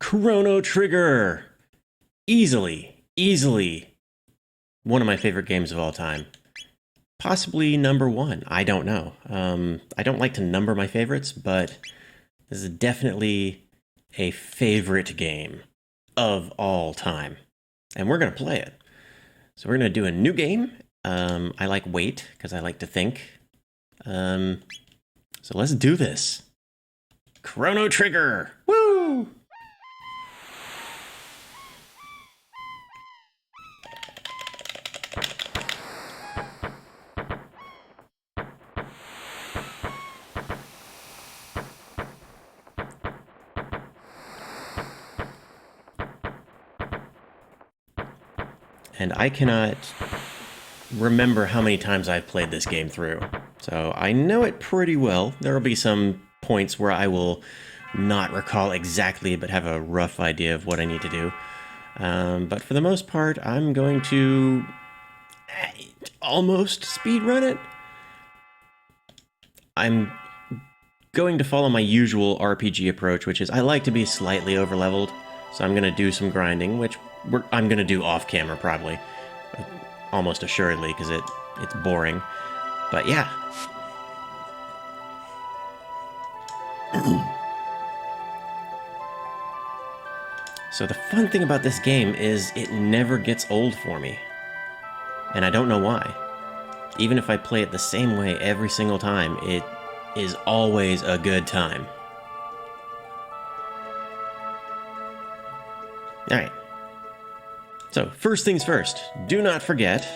Chrono Trigger! Easily one of my favorite games of all time. Possibly number one, I don't know. I don't like to number my favorites, but this is definitely a favorite game of all time. And we're going to play it. So we're going to do a new game. I like wait, because I like to think. So let's do this. Chrono Trigger! Woo! And I cannot remember how many times I've played this game through. So I know it pretty well. There will be some points where I will not recall exactly, but have a rough idea of what I need to do. But for the most part, I'm going to almost speedrun it. I'm going to follow my usual RPG approach, which is I like to be slightly overleveled. So I'm going to do some grinding, which I'm going to do off camera probably. Almost assuredly, because it's boring. But yeah. So the fun thing about this game is it never gets old for me. And I don't know why. Even if I play it the same way every single time, it is always a good time. Alright. So, first things first, do not forget,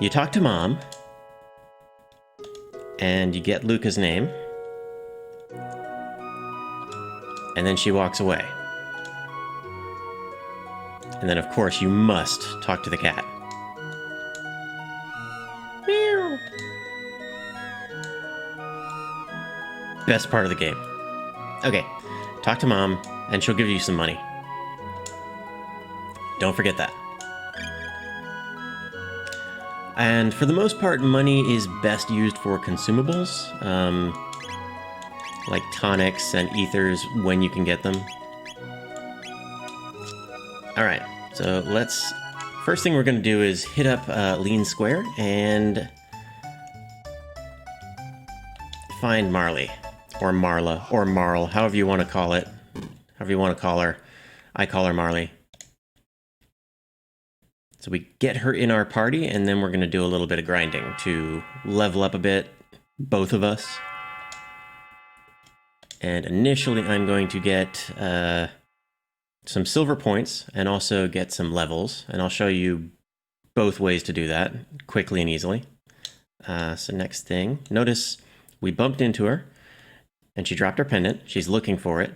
you talk to Mom, and you get Luca's name, and then she walks away. And then, of course, you must talk to the cat. Meow. Best part of the game. Okay, talk to Mom, and she'll give you some money. Don't forget that. And for the most part, money is best used for consumables, like tonics and ethers when you can get them. Alright, so first thing we're going to do is hit up Lean Square and find Marley, or Marla, or Marl, however you want to call it, however you want to call her. I call her Marley. So we get her in our party, and then we're going to do a little bit of grinding to level up a bit, both of us. And initially I'm going to get some silver points and also get some levels, and I'll show you both ways to do that quickly and easily. So next thing, notice we bumped into her, and she dropped her pendant. She's looking for it.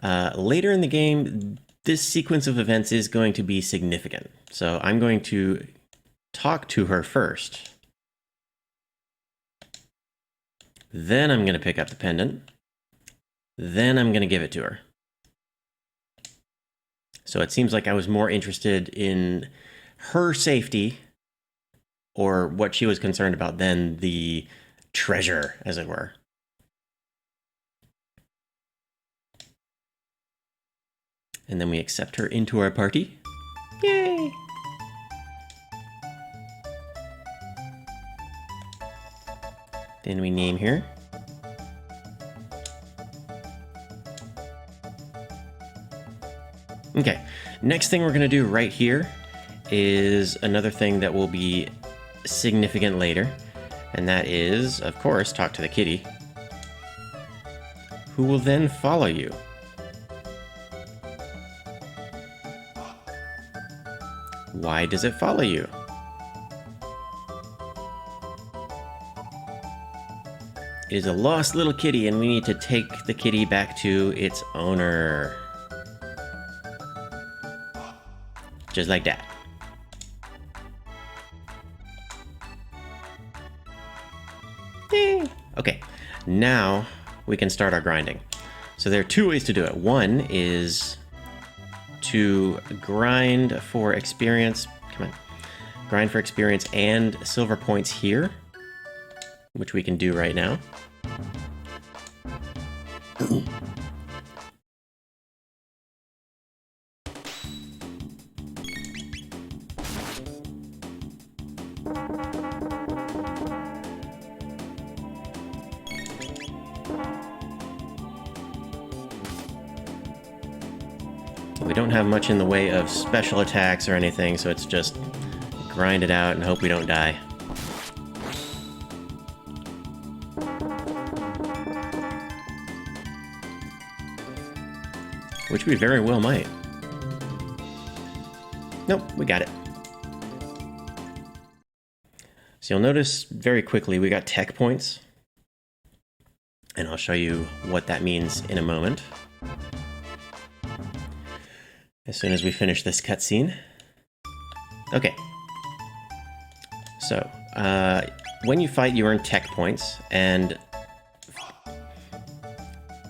Later in the game, this sequence of events is going to be significant. So I'm going to talk to her first. Then I'm going to pick up the pendant. Then I'm going to give it to her. So it seems like I was more interested in her safety, or what she was concerned about, than the treasure, as it were. And then we accept her into our party. Yay! Then we name her. Okay, next thing we're going to do right here is another thing that will be significant later. And that is, of course, talk to the kitty, who will then follow you. Why does it follow you? It is a lost little kitty, and we need to take the kitty back to its owner. Just like that. Yay! Okay, now we can start our grinding. So there are two ways to do it. One is to grind for experience. Come on. Grind for experience and silver points here, which we can do right now. We don't have much in the way of special attacks or anything, so it's just grind it out and hope we don't die. Which we very well might. Nope, we got it. So you'll notice very quickly we got tech points. And I'll show you what that means in a moment. As soon as we finish this cutscene. Okay. So, when you fight, you earn tech points, and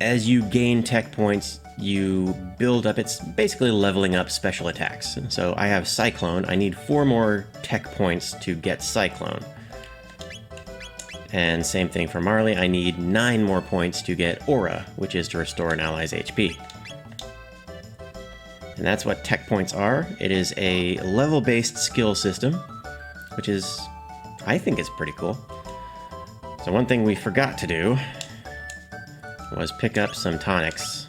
as you gain tech points, you build up, it's basically leveling up special attacks. And so I have Cyclone, I need 4 more tech points to get Cyclone. And same thing for Marley, I need 9 more points to get Aura, which is to restore an ally's HP. And that's what tech points are. It is a level-based skill system, which is, I think is pretty cool. So one thing we forgot to do was pick up some tonics.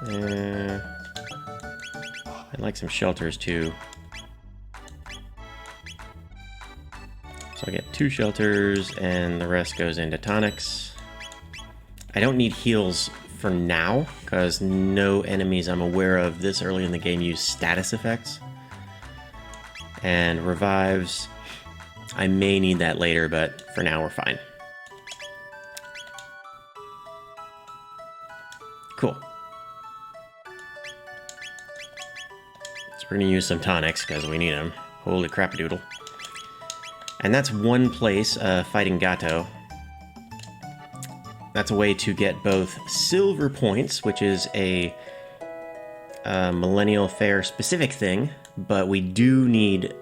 I'd like some shelters too. So I get 2 shelters and the rest goes into tonics. I don't need heals for now, because no enemies I'm aware of this early in the game use status effects. And revives, I may need that later, but for now we're fine. Cool. So we're gonna use some tonics, because we need them. Holy crap-a-doodle. And that's one place, fighting Gato. That's a way to get both silver points, which is a Millennial Fair specific thing, but we do need,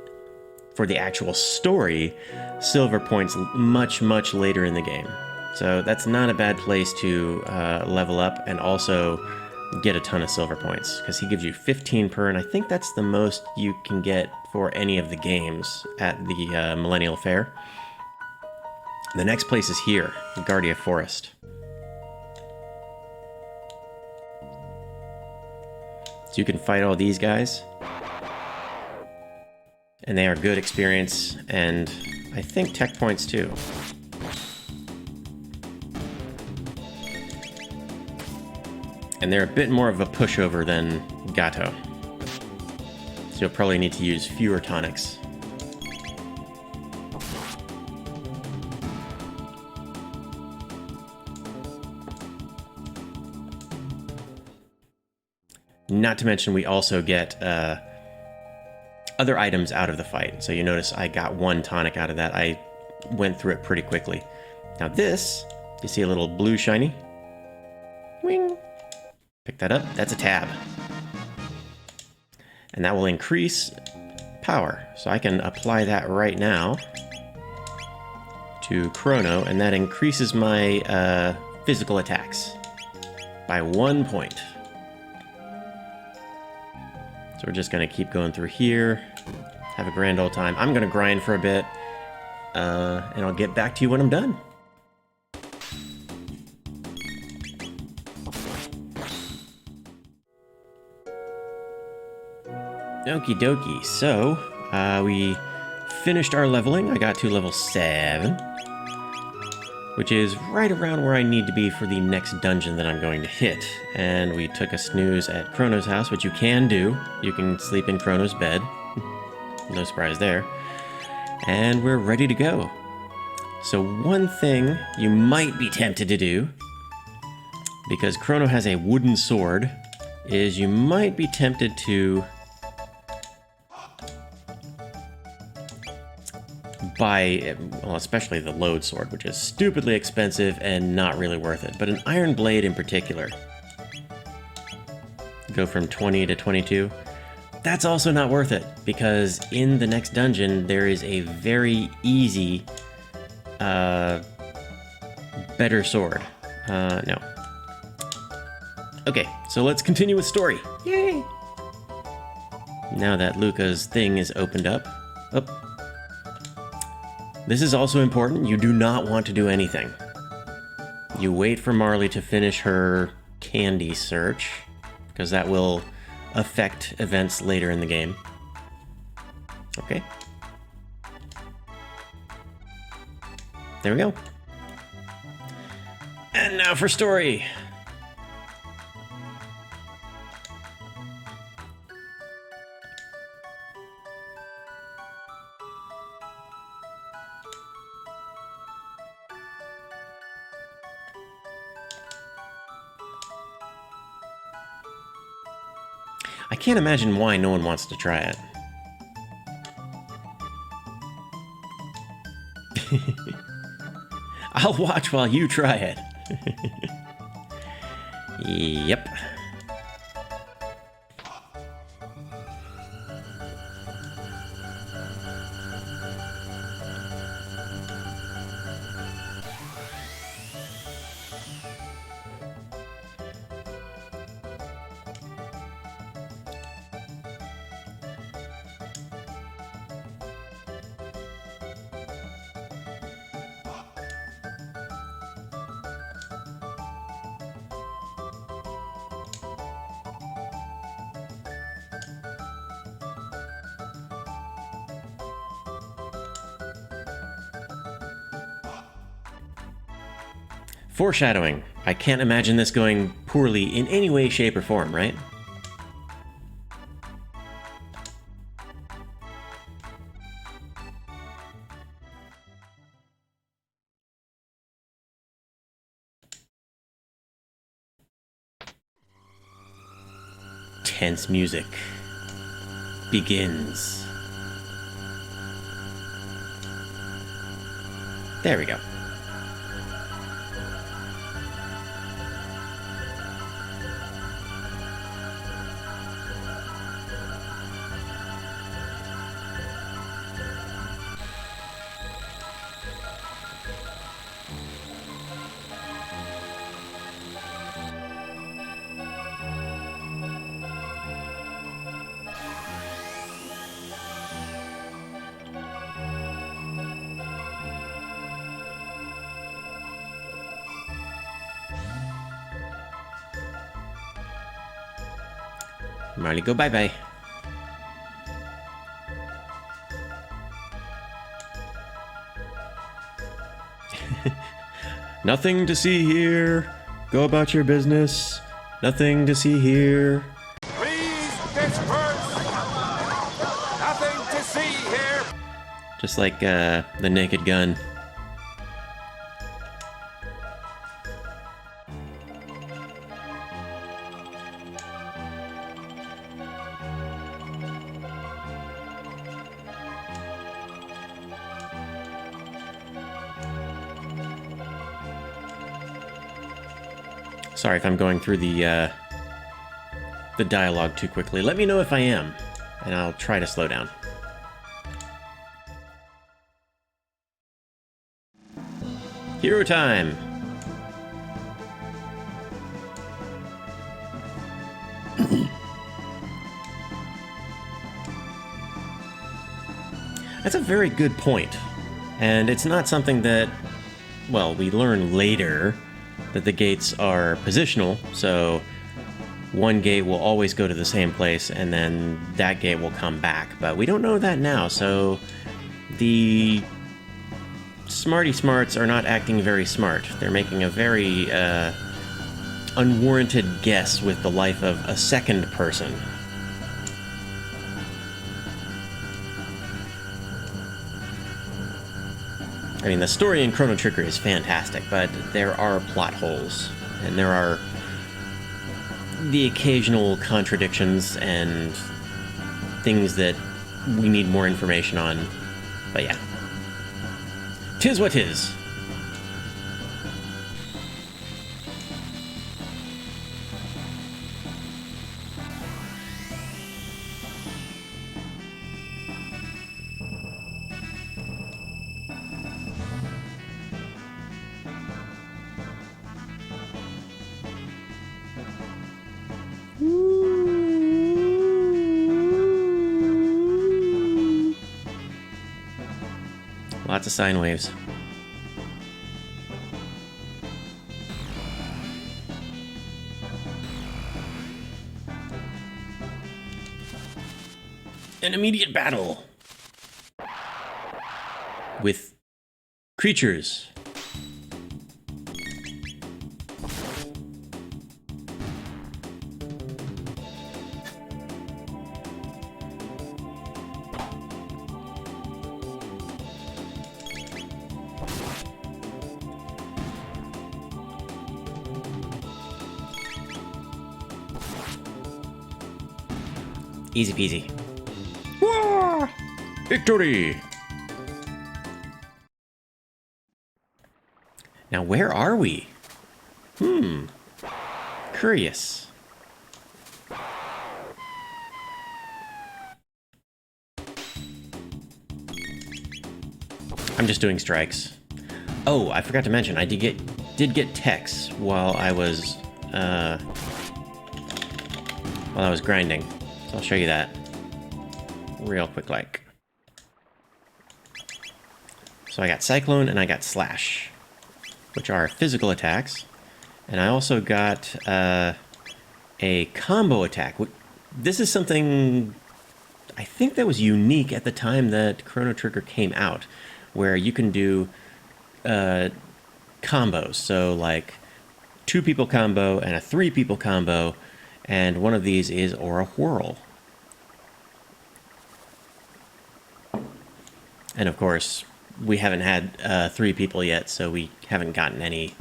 for the actual story, silver points much, much later in the game. So that's not a bad place to level up and also get a ton of silver points, because he gives you 15 per, and I think that's the most you can get for any of the games at the Millennial Fair. The next place is here, Guardia Forest. So you can fight all these guys. And they are good experience, and I think tech points too. And they're a bit more of a pushover than Gato. So you'll probably need to use fewer tonics. Not to mention we also get other items out of the fight. So you notice I got 1 tonic out of that. I went through it pretty quickly. Now this, you see a little blue shiny? Wing! Pick that up, that's a tab. And that will increase power. So I can apply that right now to Chrono, and that increases my physical attacks by 1 point. So we're just going to keep going through here, have a grand old time. I'm going to grind for a bit, and I'll get back to you when I'm done. Okie dokie, so we finished our leveling. I got to level 7, which is right around where I need to be for the next dungeon that I'm going to hit. And we took a snooze at Chrono's house, which you can do. You can sleep in Chrono's bed. No surprise there. And we're ready to go. So one thing you might be tempted to do, because Chrono has a wooden sword, is you might be tempted to buy, well, especially the load sword, which is stupidly expensive and not really worth it. But an iron blade in particular, go from 20 to 22, that's also not worth it, because in the next dungeon there is a very easy better sword. No. Okay, so let's continue with story. Yay! Now that Luca's thing is opened up, Oh. This is also important. You do not want to do anything. You wait for Marley to finish her candy search, because that will affect events later in the game. Okay. There we go. And now for story. I can't imagine why no one wants to try it. I'll watch while you try it. Yep. Foreshadowing. I can't imagine this going poorly in any way, shape, or form, right? Tense music begins. There we go. Marley, go bye-bye. Nothing to see here. Go about your business. Nothing to see here. Please disperse. Nothing to see here. Just like the Naked Gun. Sorry if I'm going through the dialogue too quickly. Let me know if I am, and I'll try to slow down. Hero time! That's a very good point. And it's not something that, well, we learn later that the gates are positional, so one gate will always go to the same place and then that gate will come back. But we don't know that now, so the smarty smarts are not acting very smart. They're making a very unwarranted guess with the life of a second person. I mean, the story in Chrono Trigger is fantastic, but there are plot holes, and there are the occasional contradictions and things that we need more information on. But yeah. 'Tis what 'tis. Lots of sine waves. An immediate battle with creatures. Easy peasy. Wah! Victory! Now, where are we? Curious. I'm just doing strikes. Oh, I forgot to mention, I did get techs while I was grinding. So I'll show you that real quick like. So I got Cyclone and I got Slash, which are physical attacks. And I also got a combo attack. This is something I think that was unique at the time that Chrono Trigger came out, where you can do combos. So like 2 people combo and a 3 people combo, and one of these is Aura Whirl. And of course, we haven't had 3 people yet, so we haven't gotten any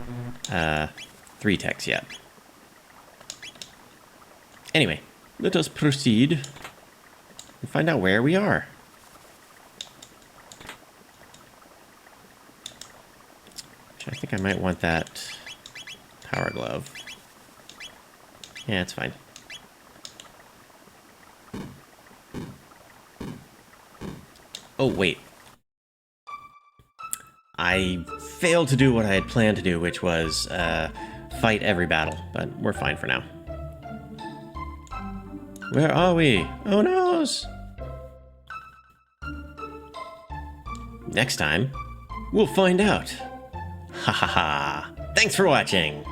3 techs yet. Anyway, let us proceed and find out where we are. I think I might want that power glove. Yeah, it's fine. Oh, wait. I failed to do what I had planned to do, which was fight every battle, but we're fine for now. Where are we? Oh noes! Next time, we'll find out. Ha ha ha. Thanks for watching!